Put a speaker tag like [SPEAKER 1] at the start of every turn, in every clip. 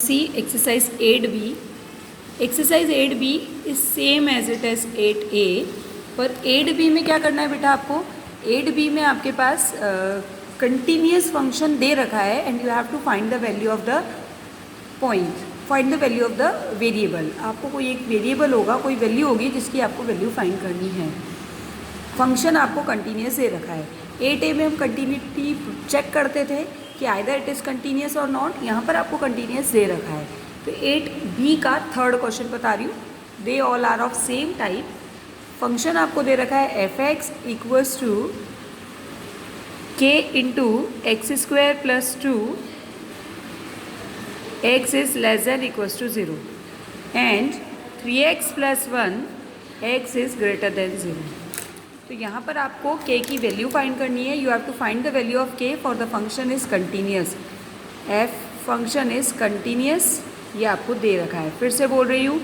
[SPEAKER 1] See exercise 8b. Exercise 8b is same as it as 8a. पर 8b में क्या करना है बेटा आपको? 8b में आपके पास कंटिन्यूस फंक्शन दे रखा है and you have to find the value of the point, find the value of the variable. आपको कोई एक वेरिएबल होगा, कोई वैल्यू होगी जिसकी आपको वैल्यू फाइंड करनी है. फंक्शन आपको कंटिन्यूस दे रखा है. 8a में हम कंटिन्यूटी चेक करते थे कि आइदर इट इज़ कंटिन्यूस और नॉट. यहाँ पर आपको कंटिन्यूस दे रखा है. तो 8b का थर्ड क्वेश्चन बता रही हूँ. They all are of same type. Function आपको दे रखा है f(x) equals to k into x square plus 2 x is less than equals to 0 and 3x plus 1 x is greater than 0. तो यहाँ पर आपको k की वैल्यू फाइंड करनी है. You have to find the value of k for the function is continuous. f function is continuous, ये आपको दे रखा है. फिर से बोल रही हूँ,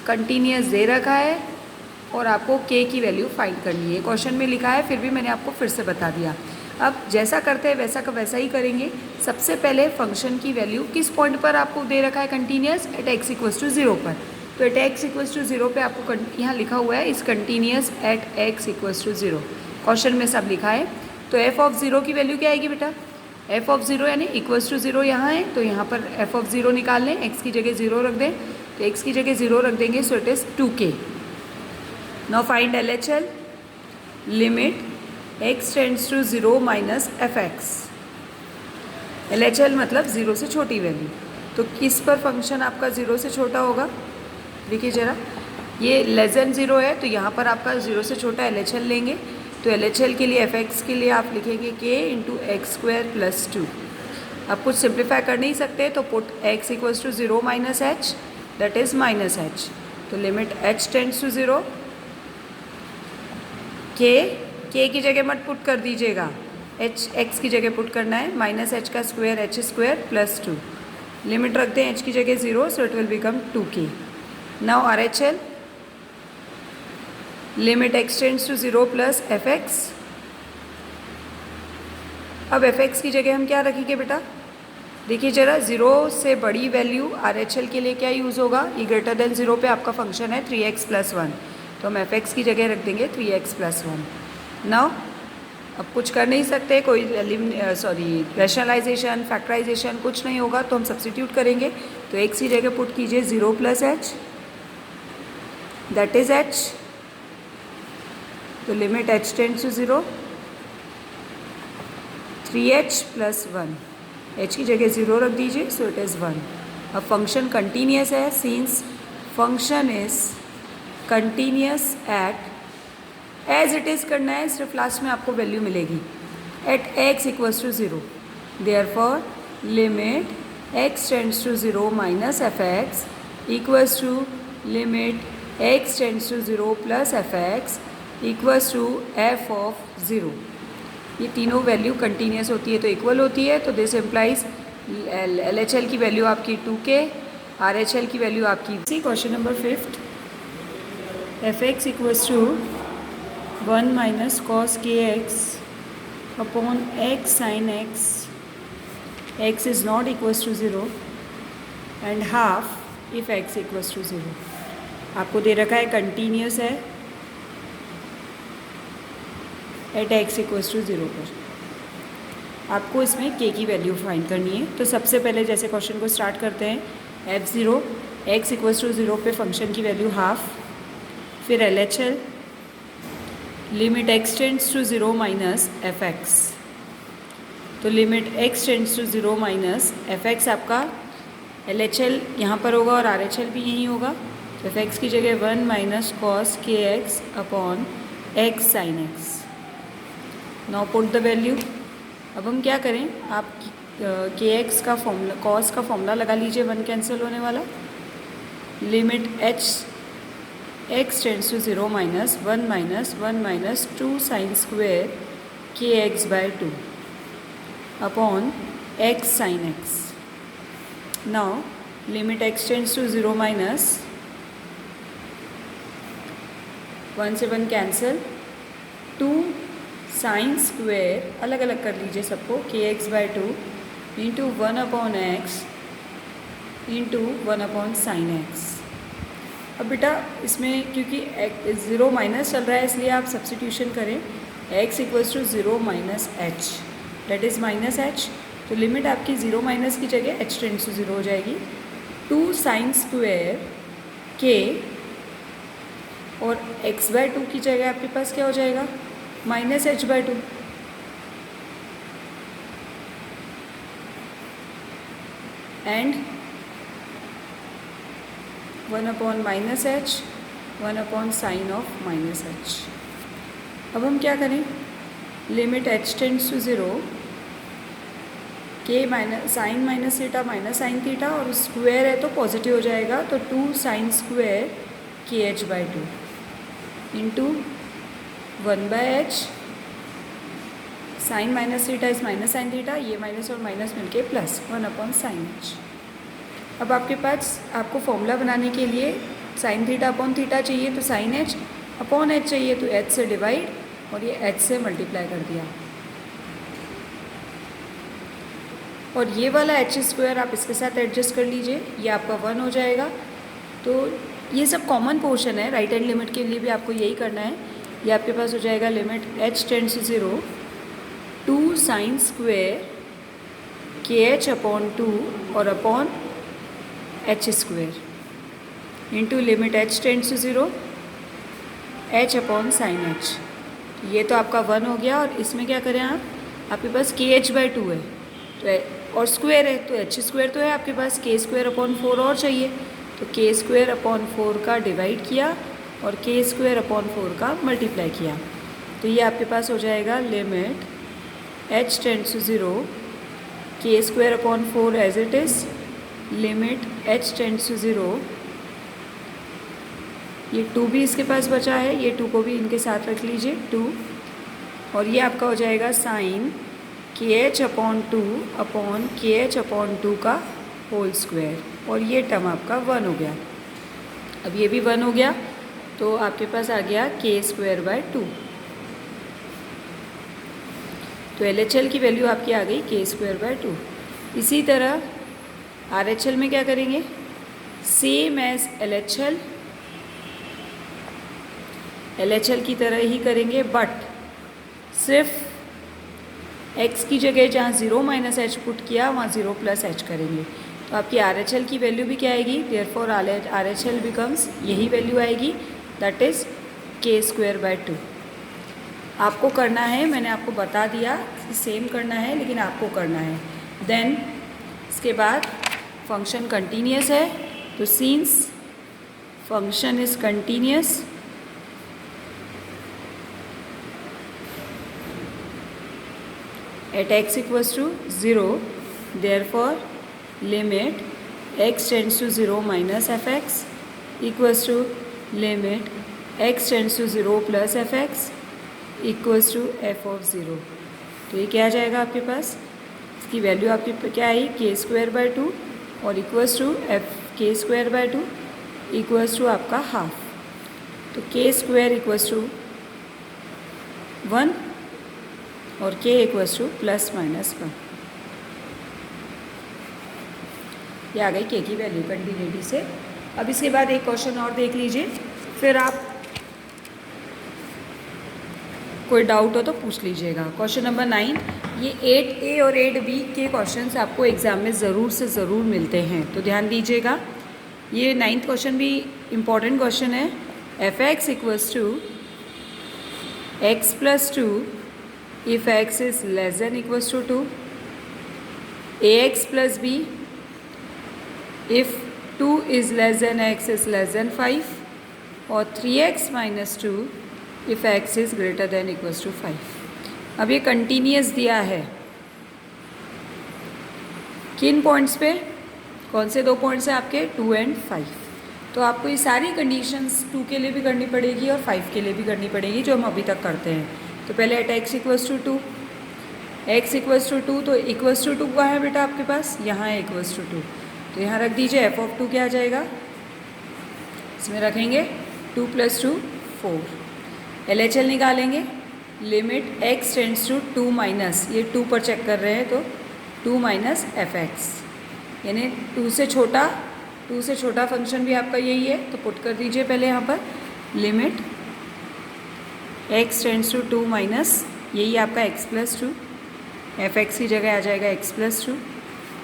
[SPEAKER 1] कंटिन्यूस दे रखा है और आपको k की वैल्यू फाइंड करनी है. क्वेश्चन में लिखा है, फिर भी मैंने आपको फिर से बता दिया. अब जैसा करते हैं वैसा का वैसा ही करेंगे. सबसे पहले फंक्शन की वैल्यू किस पॉइंट पर आपको दे रखा है continuous? At x equals to 0 पर. तो एट x इक्वल्स टू 0 पे आपको यहाँ लिखा हुआ है इस continuous at x equals to 0. Question में सब लिखा है. तो f ऑफ 0 की वैल्यू क्या आएगी बेटा? f ऑफ 0 यानी इक्वल्स टू 0 यहाँ है, तो यहाँ पर f ऑफ 0 निकाल लें. x की जगह 0 रख दें, तो x की जगह 0 रख देंगे, so it is 2k. Now find LHL. Limit x tends to 0 minus fx. LHL मतलब 0 से छोटी वैल्यू. तो किस पर फंक्शन आपका 0 से छोटा होगा? देखिए ज़रा, ये लेस देन 0 है, तो यहाँ पर आपका 0 से छोटा LHL लेंगे. तो LHL के लिए fx के लिए आप लिखेंगे k into x square plus 2. आप कुछ सिंप्लीफाई कर नहीं सकते, तो put x equals to 0 minus h, that is minus h. तो limit h tends to 0. k की जगह मत पुट कर दीजिएगा, h x की जगह पुट करना है. माइनस h का square h square plus 2. Limit रखते हैं h की जगह 0, so it will become 2k. Now RHL. Limit x tends to 0 plus fx. अब fx की जगह हम क्या रखेंगे बेटा? देखिए ज़रा, 0 से बड़ी वैल्यू RHL के लिए क्या यूज़ होगा? ये ग्रेटर देन 0 पे आपका फंक्शन है 3x प्लस 1, तो हम fx की जगह रख देंगे 3x प्लस 1. नाउ अब कुछ कर नहीं सकते, कोई रैशनलाइजेशन फैक्टराइजेशन कुछ नहीं होगा, तो हम सब्सटीट्यूट करेंगे. तो x की जगह पुट कीजिए 0 plus h, that is h. तो limit h tends to 0. 3h plus 1, h की जगह 0 रख दीजिए, सो इट इज़ 1. अब फंक्शन कंटिन्यूस है. Since function is continuous at, as it is करना है, सिर्फ लास्ट में आपको वैल्यू मिलेगी at x equals to 0. Therefore limit x tends to 0 minus fx equals to limit x tends to 0 plus fx equals to f of 0. ये तीनों value continuous होती है तो इक्वल होती है. तो दिस इम्प्लाइज LHL की वैल्यू आपकी 2k, RHL की वैल्यू आपकी. See question number 5. fx equals to 1 minus cos kx upon x sine x. x is not equals to 0 and half if x equals to 0. आपको दे रखा है continuous है eight x equals to 0 पर. आपको इसमें k की वैल्यू फाइंड करनी है. तो सबसे पहले जैसे क्वेश्चन को स्टार्ट करते हैं, f0 x इक्वल्स टू 0 पे फंक्शन की वैल्यू हाफ. फिर LHL. Limit x tends to 0 minus fx. तो limit x tends to 0 minus fx आपका LHL यहाँ पर होगा और RHL भी यहीं होगा. तो fx की जगह 1 minus cos kx upon x sine x. Now put the value. अब हम क्या करें, आप kx का फॉर्मूला, कॉस का फॉर्मूला लगा लीजिए, 1 कैंसिल होने वाला. Limit x tends to 0 minus 1 minus 2 sine square kx by 2 upon x sine x. Now limit x tends to 0 minus 1 से 1 कैंसिल, 2 साइन स्क्वेयर अलग अलग कर लीजिए सबको, kx by 2 into 1 upon x into 1/sin x। अब बेटा इसमें क्योंकि 0 माइनस चल रहा है इसलिए आप सब्सटीट्यूशन करें x equals to 0 minus H, that is minus H. तो लिमिट आपकी 0 माइनस की जगह h टेंड्स टू 0 हो जाएगी। 2 साइन स्क्वायर k और x/2 की जगह आपके पास क्या हो जाएगा, minus h/2। And 1/-h 1/sin of minus h। अब हम क्या करें, limit h tends to 0, k minus sine minus theta minus sine theta, और स्क्वायर है तो पॉजिटिव हो जाएगा, तो 2 sine square kh/2 into 1/h sine minus theta is minus sine theta, ये माइनस और माइनस मिलके प्लस 1/sin h। अब आपके पास आपको फॉर्मूला बनाने के लिए साइन थीटा अपॉन थीटा चाहिए, तो साइन h अपॉन h चाहिए, तो h से डिवाइड और ये h से मल्टीप्लाई कर दिया। और ये वाला h² आप इसके साथ एडजस्ट कर लीजिए, ये आपका 1 हो जाएगा। तो ये सब कॉमन पोर्शन है, राइट हैंड लिमिट के लिए भी आपको यही करना है। ये आपके पास हो जाएगा limit h tends to 0, 2 sine square kh/2 और upon h² into limit h tends to 0 h/sin h। ये तो आपका 1 हो गया। और इसमें क्या करें आप, आपके पास kh/2 है तो और स्क्वायर है तो h² तो है आपके पास, k²/4 और चाहिए, तो k²/4 का डिवाइड किया और k²/4 का मल्टीप्लाई किया। तो ये आपके पास हो जाएगा limit h tends to 0, k²/4 as it is, limit h tends to 0, ये 2 भी इसके पास बचा है, ये 2 को भी इनके साथ रख लीजिए 2, और ये आपका हो जाएगा साइन kh/2 अपॉन kh/2 का होल स्क्वायर, और ये टर्म आपका 1 हो गया। अब ये भी 1 हो गया, तो आपके पास आ गया k²/2। तो LHL की वैल्यू आपकी आ गई k²/2। इसी तरह RHL में क्या करेंगे, सेम एज LHL की तरह ही करेंगे, बट सिर्फ x की जगह जहाँ 0 माइनस एच पुट किया वहाँ 0 प्लस h करेंगे। तो आपकी RHL की वैल्यू भी क्या आएगी, देयरफॉर RHL बिकम्स, यही वैल्यू आएगी, दैट इज़ k²/2। आपको करना है, मैंने आपको बता दिया कि सेम करना है, लेकिन आपको करना है। देन इसके बाद फंक्शन कंटिन्यूस है, तो since function is continuous, at x equals to 0, therefore limit x tends to 0 minus fx equals to limit x tends to 0 plus fx equals to f of 0। तो ये क्या आ जाएगा आपके पास, इसकी वैल्यू आपकी क्या आई k²/2 और equals to f k²/2 equals to आपका हाफ, तो k² इक्वल्स टू 1 और k इक्वल्स टू +-1। ये आ गई k की वैल्यू कंटिन्यूटी से। अब इसके बाद एक क्वेश्चन और देख लीजिए, फिर आप कोई डाउट हो तो पूछ लीजिएगा। क्वेश्चन नंबर 9, ये 8A और 8B के क्वेश्चंस आपको एग्ज़ाम में ज़रूर से ज़रूर मिलते हैं, तो ध्यान दीजिएगा। ये 9th क्वेश्चन भी इम्पॉर्टेंट क्वेश्चन है। f(x) equals to x + 2 if x is less than equals to 2, ax plus b if 2 is less than x is less than 5, और 3x minus 2 if x is greater than equals to 5। अब ये continuous दिया है, किन points पे, कौन से 2 points हैं आपके 2 और 5। तो आपको ये सारी कंडीशंस 2 के लिए भी करनी पड़ेगी और 5 के लिए भी करनी पड़ेगी, जो हम अभी तक करते हैं। तो पहले at x equals to 2, x equals to 2, तो इक्वल्स टू 2 कहाँ है बेटा आपके पास, यहाँ है इक्वल्स टू 2, तो यहाँ रख दीजिए f ऑफ 2 क्या आ जाएगा, इसमें रखेंगे 2 + 2 4। LHL निकालेंगे, limit x tends to 2 minus, ये 2 पर चेक कर रहे हैं तो 2 माइनस fx यानी 2 से छोटा फंक्शन भी आपका यही है। तो पुट कर दीजिए पहले यहाँ पर limit x tends to 2 minus, यही आपका x प्लस 2, एफ एक्स की जगह आ जाएगा x प्लस 2।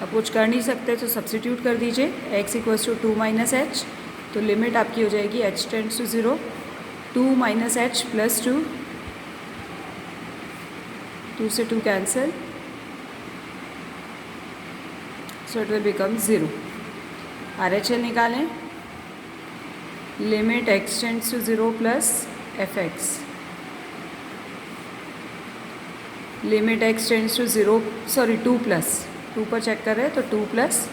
[SPEAKER 1] अब कुछ कर नहीं सकते तो सब्सिट्यूट कर दीजिए, x equals to 2 minus H, तो लिमिट आपकी हो जाएगी h tends to 0, 2 minus h plus 2, 2 से 2 cancel, so it will become 0। RHL निकालें, limit x tends to 0 plus f x, limit x tends to 0 2 plus 2 पर check कर रहे हैं तो 2 प्लस,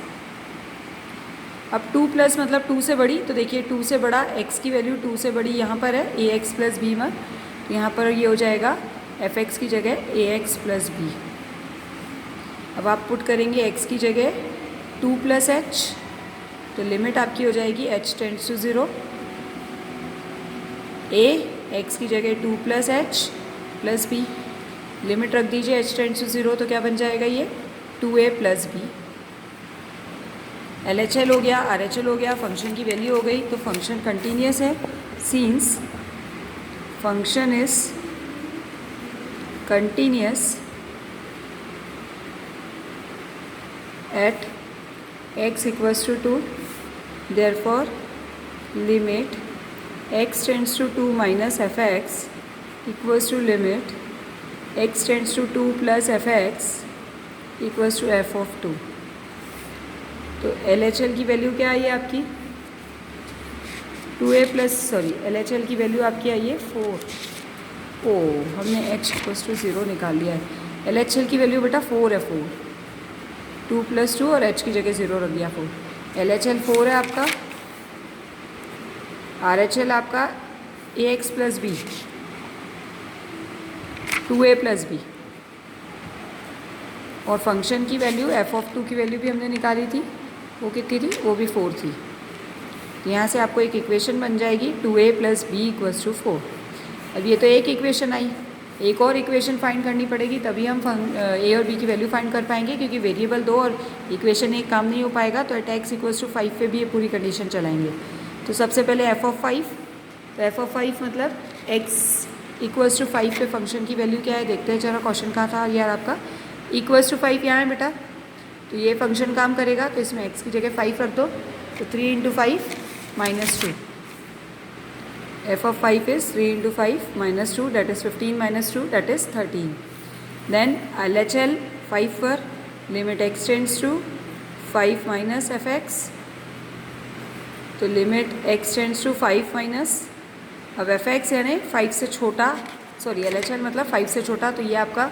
[SPEAKER 1] अब 2 प्लस मतलब 2 से बड़ी, तो देखिए 2 से बड़ा x की वैल्यू 2 से बड़ी यहाँ पर है ए एक्स प्लस बी में, तो यहाँ पर ये हो जाएगा एफ एक्स की जगह ए एक्स प्लस बी। अब आप पुट करेंगे x की जगह 2 प्लस एच, तो लिमिट आपकी हो जाएगी h tends to 0, a x की जगह 2 plus h plus b, limit रख दीजिए h टेंड्स टू 0, तो क्या बन जाएगा ये 2a प्लस बी। LHL हो गया, RHL हो गया, फंक्शन की वैल्यू हो गई, तो फंक्शन कंटिन्यूस है since function is continuous at x equals to 2, therefore limit x tends to 2 minus f x equals to limit x tends to 2 plus f x equals to f of 2। तो LHL की value क्या आई है आपकी 2a plus LHL की value आपकी आई है 4। ओ हमने h equals to 0 निकाल लिया है। LHL की वैल्यू बेटा 4 है, 2 प्लस 2 और h की जगह 0 रख दिया 4। LHL 4 है आपका, RHL आपका ax plus b 2a plus b, और फंक्शन की वैल्यू एफ ऑफ 2 की वैल्यू भी हमने निकाली थी, वो कितनी थी, वो भी 4 थी। यहाँ से आपको एक इक्वेशन बन जाएगी 2a plus B equals to 4। अब ये तो एक इक्वेशन आई, एक और इक्वेशन फाइंड करनी पड़ेगी, तभी हम a और b की वैल्यू फाइंड कर पाएंगे, क्योंकि वेरिएबल 2 और इक्वेशन एक काम नहीं हो पाएगा। तो एट x इक्वल्स टू 5 पे भी ये पूरी कंडीशन चलाएंगे। तो सबसे पहले एफ ऑफ 5, तो एफ ऑफ 5 मतलब x इक्वल्स टू 5 पे फंक्शन की वैल्यू क्या है देखते हैं। चलो क्वेश्चन कहाँ था यार आपका, इक्वल्स टू 5 यहाँ है बेटा, तो ये फंक्शन काम करेगा, तो इसमें x की जगह 5 रख दो, तो 3 into 5 minus 2, f of 5 is 3 into 5 minus 2, that is 15 minus 2, that is 13। Then LHL 5 पर limit x tends to 5 minus f x, तो limit x tends to 5 minus, अब एफ एक्स यानी 5 से छोटा, LHL मतलब 5 से छोटा, तो ये आपका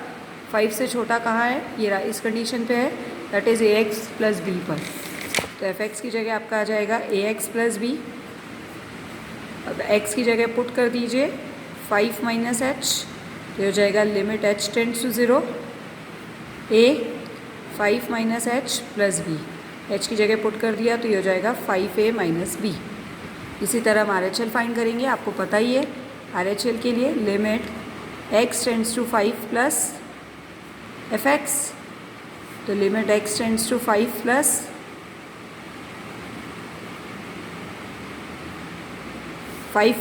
[SPEAKER 1] 5 से छोटा कहाँ है, ये इस कंडीशन पे है, that is ax plus b पर। तो एफ एक्स की जगह आपका आ जाएगा ax प्लस बी। अब x की जगह पुट कर दीजिए 5 माइनस एच, तो हो जाएगा limit h tends to 0, a 5 minus h plus b, h की जगह पुट कर दिया तो ये हो जाएगा 5a माइनस बी। इसी तरह हम RHL फाइंड करेंगे, आपको पता ही है RHL के लिए limit x tends to 5 plus f x, तो limit x tends to 5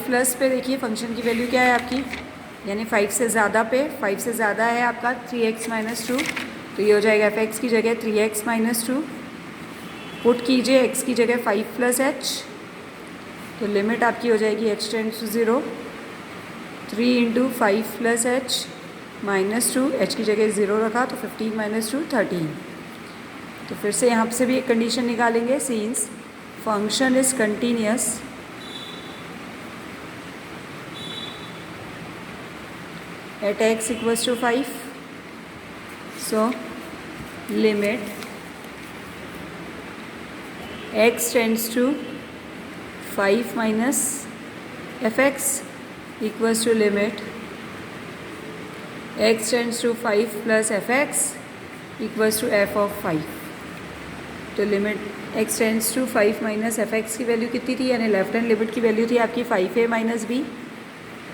[SPEAKER 1] plus पे देखिए फंक्शन की वैल्यू क्या है आपकी, यानी 5 से ज़्यादा पे, 5 से ज़्यादा है आपका 3x माइनस 2, तो ये हो जाएगा एफ एक्स की जगह 3x माइनस 2, पुट कीजिए x की जगह 5 प्लस एच, तो लिमिट आपकी हो जाएगी h tends to 0, 3 into 5 plus h minus 2, h की जगह 0 रखा तो 15 माइनस 2 13। तो फिर से यहाँ से भी एक कंडीशन निकालेंगे, since function is continuous at x equals to 5, सो limit x tends to 5 minus f x equals to limit x tends to 5 plus f x equals to f of 5। तो limit x tends to 5 minus f x की value कितनी थी, यानी left hand limit की value थी आपकी 5a minus b,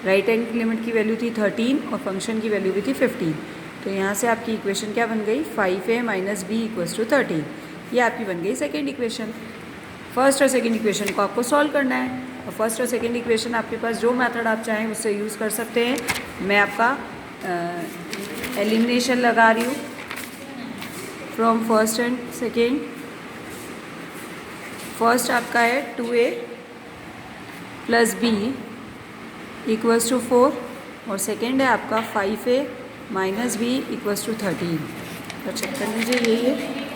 [SPEAKER 1] right hand limit की value थी 13 और फंक्शन की वैल्यू भी थी 15। तो यहाँ से आपकी इक्वेशन क्या बन गई, 5a minus b equals to 13। ये आपकी बन गई सेकेंड इक्वेशन। फर्स्ट और सेकेंड इक्वेशन को आपको सॉल्व करना है, और फर्स्ट और सेकेंड इक्वेशन आपके पास जो मेथड आप चाहें उससे यूज़ कर सकते हैं। मैं आपका एलिमिनेशन लगा रही हूँ from first and second. First आपका है 2a plus b equals to 4, और सेकेंड है आपका 5a minus b equals to 13। तो चेक कर लीजिए, यही है।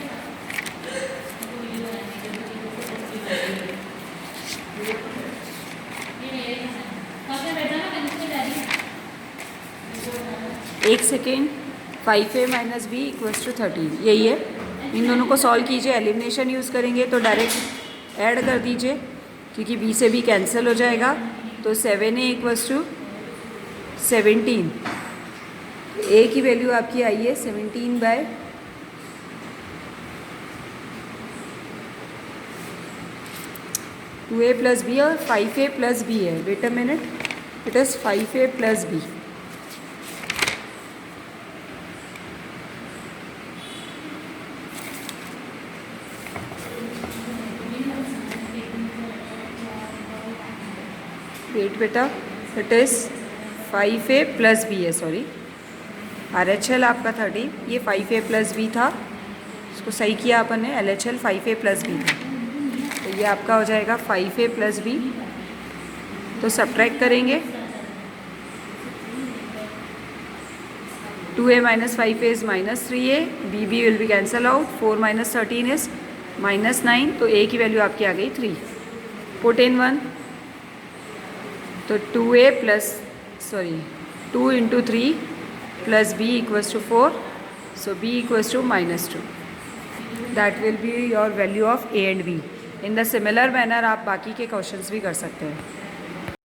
[SPEAKER 1] एक second, 5a minus b equals to 13, यही है। इन दोनों को सॉल्व कीजिए। एलिमिनेशन यूज़ करेंगे तो डायरेक्ट ऐड कर दीजिए, क्योंकि b से b कैंसिल हो जाएगा। तो 7a इक्वल्स टू 17, a की वैल्यू आपकी आई है 17 / 2a प्लस बी और 5a प्लस बी है। Wait a minute, it is 5a plus b. Wait बेटा, it is 5a plus b है, सॉरी। RHL आपका 30, ये 5a प्लस बी था, इसको सही किया अपन ने। LHL 5a प्लस बी था, तो ये आपका हो जाएगा 5a प्लस बी। तो सब्ट्रैक्ट करेंगे, 2a minus 5a is minus 3a, b will be cancel out, 4 minus 13 is minus 9, तो a की वैल्यू आपकी आ गई 3। पुट इन 1, तो 2a plus 2 into 3 plus b equals to 4, so b equals to -2। That will be your value of a and b। In the similar manner आप बाकी के questions भी कर सकते हैं।